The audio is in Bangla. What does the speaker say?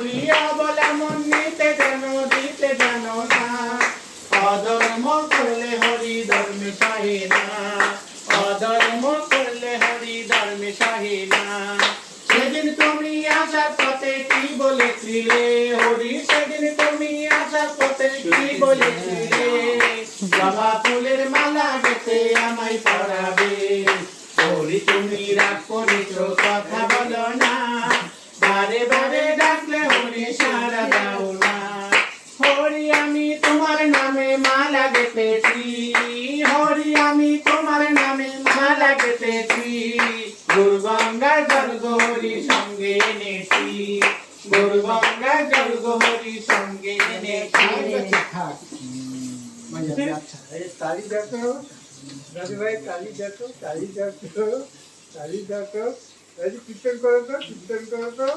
প্রিয়া বলে মন নিতে জানো না, অধর্ম করলে হরি ধর্মে সহে না, অধর্ম করলে হরি ধর্মে সহে না। সেদিন তুমি আসার পথে কি বলেছিলে হরি, সেদিন তুমি আসার পথে কি বলেছিলে, জবা ফুলের মালা গেঁথে আমায় পরাবে, হরি তুমি রাগ করেছো কথা বলো না, বারে বারে ডাকলে হরি সাড়া দাও না। হরি আমি তোমার নামে মালা গেঁথেছি, হরি আমি তোমার নামে মালা গেঁথেছি, গুরুগঙ্গার জল গৌরী সঙ্গে এনেছি, গুরুগঙ্গার জল গৌরী সঙ্গে এনেছি। ताली देखो रवि भाई, ताली देखो, ताली देखो, ताली देखो। कीर्तन करो तो, कीर्तन करो तो।